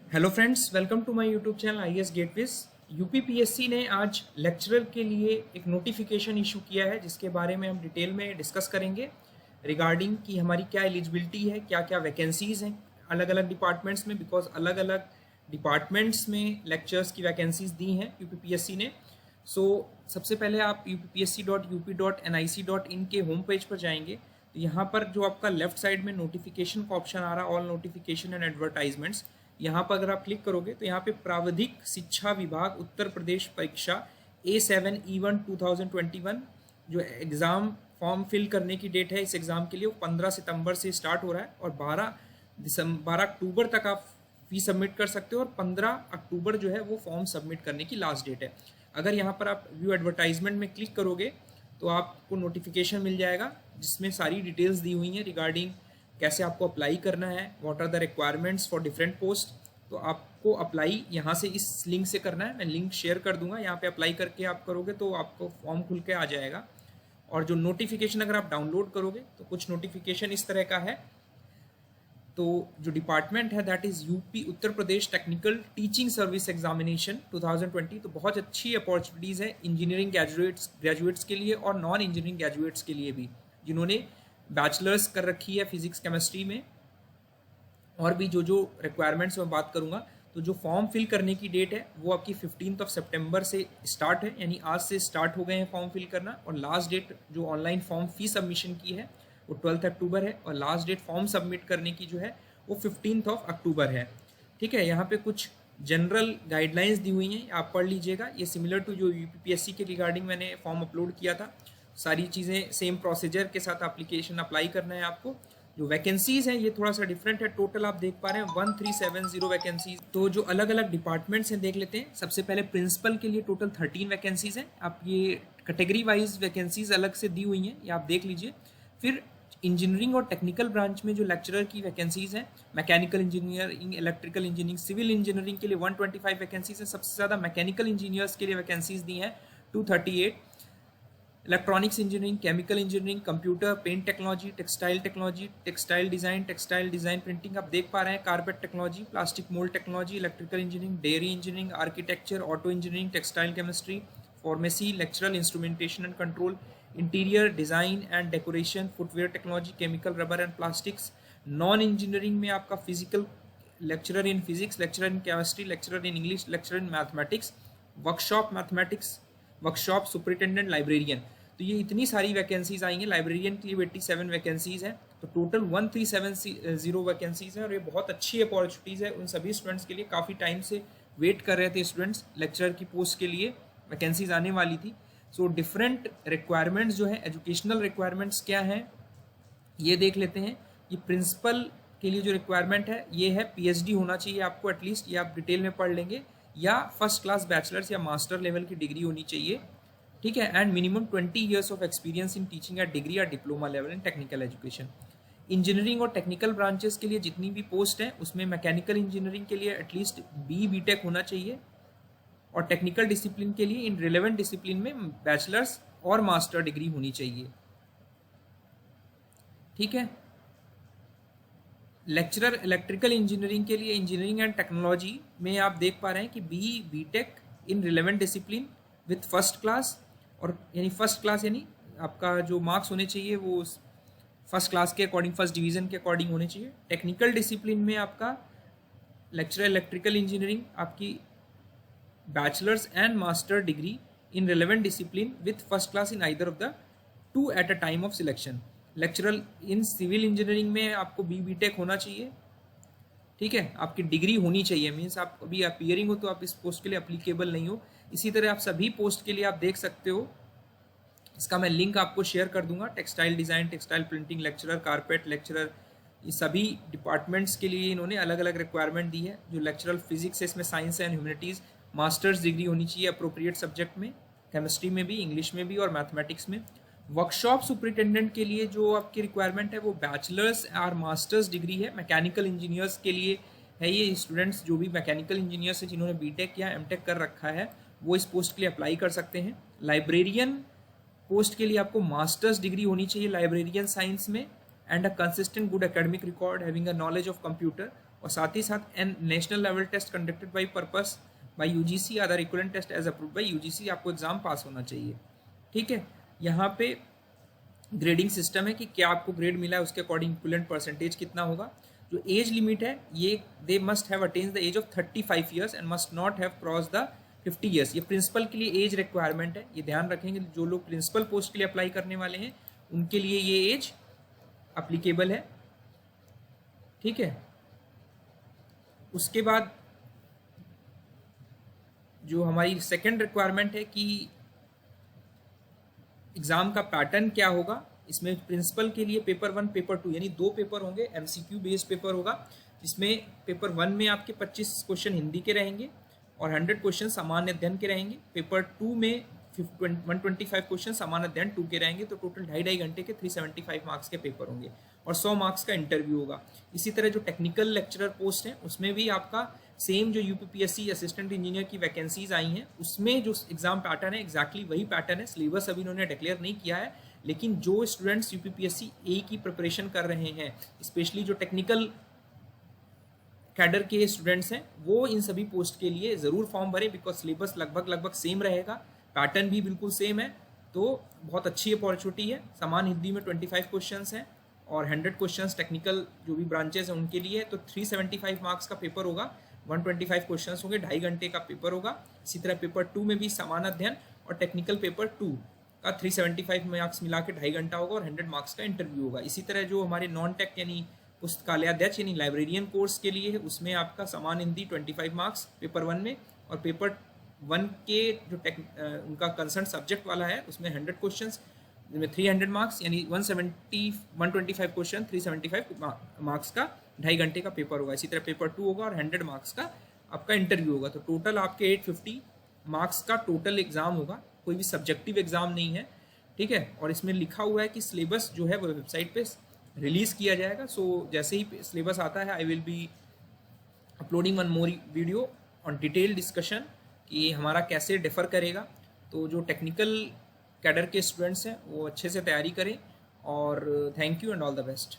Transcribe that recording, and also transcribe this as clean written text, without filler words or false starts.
Hello friends, welcome to my YouTube channel IAS Gateways. UPPSC ने आज lecturer के लिए एक नोटिफिकेशन इशू किया है, जिसके बारे में हम डिटेल में डिस्कस करेंगे रिगार्डिंग कि हमारी क्या एलिजिबिलिटी है, क्या क्या वैकेंसीज़ हैं अलग अलग डिपार्टमेंट्स में, बिकॉज अलग अलग डिपार्टमेंट्स में लेक्चर्स की वैकेंसीज दी हैं यूपीपीएससी ने। सबसे पहले आप uppsc.up.nic.in के होम पेज पर जाएंगे तो यहाँ पर जो आपका लेफ्ट साइड में नोटिफिकेशन का ऑप्शन आ रहा है, ऑल नोटिफिकेशन एंड एडवर्टाइजमेंट्स, यहाँ पर अगर आप क्लिक करोगे तो यहाँ पे प्राविधिक शिक्षा विभाग उत्तर प्रदेश परीक्षा A7E1 2021 जो एग्ज़ाम फॉर्म फिल करने की डेट है इस एग्ज़ाम के लिए, वो 15 सितंबर से स्टार्ट हो रहा है और 12 अक्टूबर तक आप फी सबमिट कर सकते हो और 15 अक्टूबर जो है वो फॉर्म सबमिट करने की लास्ट डेट है। अगर यहाँ पर आप व्यू एडवर्टाइजमेंट में क्लिक करोगे तो आपको नोटिफिकेशन मिल जाएगा जिसमें सारी डिटेल्स दी हुई हैं रिगार्डिंग कैसे आपको अप्लाई करना है, what are the requirements for different post. तो आपको अप्लाई यहाँ से इस लिंक से करना है, मैं लिंक शेयर कर दूंगा, यहाँ पे अप्लाई करके आप करोगे तो आपको फॉर्म खुल के आ जाएगा। और जो नोटिफिकेशन अगर आप डाउनलोड करोगे तो कुछ नोटिफिकेशन इस तरह का है। तो जो डिपार्टमेंट है that is UP Uttar Pradesh technical teaching service examination 2020। तो बहुत अच्छी अपॉर्चुनिटीज़ है इंजीनियरिंग ग्रेजुएट्स के लिए और नॉन इंजीनियरिंग ग्रेजुएट्स के लिए भी, जिन्होंने बैचलर्स कर रखी है फिजिक्स केमिस्ट्री में। और भी जो रिक्वायरमेंट्स मैं बात करूँगा, तो जो फॉर्म फिल करने की डेट है वो आपकी 15 सितंबर से स्टार्ट है, यानी आज से स्टार्ट हो गए हैं फॉर्म फिल करना। और लास्ट डेट जो ऑनलाइन फॉर्म फी सबमिशन की है वो 12 अक्टूबर है और लास्ट डेट फॉर्म सबमिट करने की जो है वो 15 अक्टूबर है। ठीक है, यहाँ पे कुछ जनरल गाइडलाइंस दी हुई हैं, आप पढ़ लीजिएगा। ये सिमिलर टू जो यूपीपीएससी के रिगार्डिंग मैंने फॉर्म अपलोड किया था, सारी चीज़ें सेम प्रोसीजर के साथ एप्लीकेशन अप्लाई करना है आपको। जो वैकेंसीज हैं ये थोड़ा सा डिफरेंट है, टोटल आप देख पा रहे हैं 1370 वैकेंसीज। तो जो अलग अलग डिपार्टमेंट्स हैं देख लेते हैं। सबसे पहले प्रिंसिपल के लिए टोटल 13 वैकेंसीज हैं। आप ये कैटेगरी वाइज वैकेंसीज अलग से दी हुई हैं, ये आप देख लीजिए। फिर इंजीनियरिंग और टेक्निकल ब्रांच में जो लेक्चरर की वैकेंसीज हैं, mechanical engineering, electrical engineering, civil engineering के लिए 125 वैकेंसीज हैं। सबसे ज़्यादा मैकेनिकल इंजीनियर्स के लिए वैकेंसीज दी हैं 238। Electronics engineering, chemical engineering, computer, paint technology, textile design printing आप देख पा रहे हैं, carpet technology, plastic mould technology, electrical engineering, dairy engineering, architecture, auto engineering, textile chemistry, pharmacy, lecturer instrumentation and control, interior design and decoration, footwear technology, chemical, rubber and plastics. Non engineering में आपका physical, lecturer in physics, lecturer in chemistry, lecturer in English, lecturer in mathematics, workshop mathematics, workshop superintendent, librarian. तो ये इतनी सारी vacancies आएंगी। Librarian के लिए 87 vacancies हैं, तो टोटल 1370 वैकेंसीज हैं। और ये बहुत अच्छी अपॉर्चुनिटीज़ है उन सभी स्टूडेंट्स के लिए। काफ़ी टाइम से वेट कर रहे थे स्टूडेंट्स लेक्चरर की पोस्ट के लिए, वैकेंसीज आने वाली थी। सो डिफरेंट रिक्वायरमेंट्स जो है, एजुकेशनल रिक्वायरमेंट्स क्या हैं ये देख लेते हैं। ये प्रिंसिपल के लिए जो रिक्वायरमेंट है ये है पीएचडी होना चाहिए आपको एटलीस्ट, ये आप डिटेल में पढ़ लेंगे, या फर्स्ट क्लास बैचलर्स या मास्टर लेवल की डिग्री होनी चाहिए। ठीक है, and minimum 20 years of experience in teaching at degree या diploma level in technical education. Engineering और टेक्निकल ब्रांचेस के लिए जितनी भी पोस्ट हैं उसमें मैकेनिकल इंजीनियरिंग के लिए एटलीस्ट बीटेक होना चाहिए और टेक्निकल डिसिप्लिन के लिए इन रिलेवेंट डिसिप्लिन में बैचलर्स और मास्टर डिग्री होनी चाहिए। ठीक है, लेक्चरर इलेक्ट्रिकल इंजीनियरिंग के लिए इंजीनियरिंग एंड टेक्नोलॉजी में आप देख पा रहे हैं कि BTech in relevant discipline with first class, और यानी फर्स्ट क्लास यानी आपका जो मार्क्स होने चाहिए वो फर्स्ट क्लास के अकॉर्डिंग, फर्स्ट डिवीज़न के अकॉर्डिंग होने चाहिए। टेक्निकल डिसिप्लिन में आपका लेक्चरर इलेक्ट्रिकल इंजीनियरिंग आपकी bachelors and master degree in relevant discipline with first class in either of the two at a time of selection. Lecturer in civil engineering में आपको BTech होना चाहिए। ठीक है, आपकी डिग्री होनी चाहिए, मीन्स आप अभी अपीयरिंग हो तो आप इस पोस्ट के लिए अप्लीकेबल नहीं हो। इसी तरह आप सभी पोस्ट के लिए आप देख सकते हो, इसका मैं लिंक आपको शेयर कर दूंगा। Textile design, textile printing, lecturer, carpet lecturer, ये सभी डिपार्टमेंट्स के लिए इन्होंने अलग अलग रिक्वायरमेंट दी है। जो लेक्चरल फिजिक्स है इसमें science and humanities masters degree होनी चाहिए अप्रोप्रिएट सब्जेक्ट में, केमिस्ट्री में भी, इंग्लिश में भी और मैथमेटिक्स में। वर्कशॉप सुपरिटेंडेंट के लिए जो आपकी रिक्वायरमेंट है वो बैचलर्स और मास्टर्स डिग्री है। मैकेनिकल इंजीनियर्स के लिए है ये, स्टूडेंट्स जो भी मैकेनिकल इंजीनियर्स हैं जिन्होंने बीटेक या एमटेक कर रखा है वो इस पोस्ट के लिए अप्लाई कर सकते हैं। लाइब्रेरियन पोस्ट के लिए आपको मास्टर्स डिग्री होनी चाहिए लाइब्रेरियन साइंस में, and a consistent good academic record having a knowledge of computer. और साथ ही साथ an national level test conducted by purpose by UGC other equivalent test as approved by UGC, आपको exam pass होना चाहिए। ठीक है, यहाँ पे ग्रेडिंग सिस्टम है कि क्या आपको ग्रेड मिला है उसके अकॉर्डिंग इक्विवेलेंट परसेंटेज कितना होगा। जो एज लिमिट है ये they must have attend the age of 35 years and must not have cross the 50 years. ये प्रिंसिपल के लिए एज रिक्वायरमेंट है, ये ध्यान रखेंगे। जो लोग प्रिंसिपल पोस्ट के लिए अप्लाई करने वाले हैं उनके लिए ये एज अप्लीकेबल है। ठीक है, उसके बाद जो हमारी सेकेंड रिक्वायरमेंट है कि एग्जाम का पैटर्न क्या होगा। इसमें प्रिंसिपल के लिए पेपर 1 पेपर 2 यानी 2 पेपर होंगे, एमसीक्यू बेस्ड पेपर होगा, जिसमें पेपर 1 में आपके 25 क्वेश्चन हिंदी के रहेंगे और 100 क्वेश्चन सामान्य अध्ययन के रहेंगे। पेपर 2 में 125 क्वेश्चन सामान्य अध्ययन 2 के रहेंगे, तो टोटल 2.5 घंटे के 375 मार्क्स के पेपर होंगे और 100 मार्क्स का इंटरव्यू होगा। इसी तरह जो टेक्निकल लेक्चरर पोस्ट है उसमें भी आपका सेम जो यूपीपीएससी असिस्टेंट इंजीनियर की वैकेंसीज आई हैं उसमें जो एग्जाम पैटर्न है एग्जैक्टली वही पैटर्न है। सिलेबस अभी इन्होंने डिक्लेयर नहीं किया है, लेकिन जो स्टूडेंट्स यूपीपीएससी ए की प्रिपरेशन कर रहे हैं, स्पेशली जो टेक्निकल कैडर के स्टूडेंट्स हैं, वो इन सभी पोस्ट के लिए ज़रूर फॉर्म भरें, बिकॉज सिलेबस लगभग सेम रहेगा, पैटर्न भी बिल्कुल सेम है। तो बहुत अच्छी अपॉर्चुनिटी है। समान हिंदी में 25 क्वेश्चंस हैं और 100 क्वेश्चंस टेक्निकल जो भी ब्रांचेस हैं उनके लिए, तो 375 मार्क्स का पेपर होगा। 125 क्वेश्चंस होंगे, 2.5 घंटे का पेपर होगा। इसी तरह पेपर 2 में भी समान अध्ययन और टेक्निकल पेपर 2 का 375 मार्क्स मिला के 2.5 घंटा होगा और 100 मार्क्स का इंटरव्यू होगा। इसी तरह जो हमारे नॉन टेक यानी पुस्तकालयाध्यक्ष यानी लाइब्रेरियन कोर्स के लिए है, उसमें आपका समान हिंदी 25 मार्क्स पेपर 1 में, और पेपर 1 के जो उनका कंसर्न सब्जेक्ट वाला है उसमें 100 क्वेश्चंस में 300 मार्क्स यानी 125 क्वेश्चन 375 मार्क्स का 2.5 घंटे का पेपर होगा। इसी तरह पेपर 2 होगा और 100 मार्क्स का आपका इंटरव्यू होगा। तो टोटल आपके 850 मार्क्स का टोटल एग्जाम होगा, कोई भी सब्जेक्टिव एग्जाम नहीं है। ठीक है, और इसमें लिखा हुआ है कि सिलेबस जो है वो वेबसाइट पे रिलीज किया जाएगा। सो जैसे ही सिलेबस आता है I will be uploading one more video on detail discussion कि हमारा कैसे डिफर करेगा। तो जो टेक्निकल कैडर के स्टूडेंट्स हैं वो अच्छे से तैयारी करें और thank you and all the best.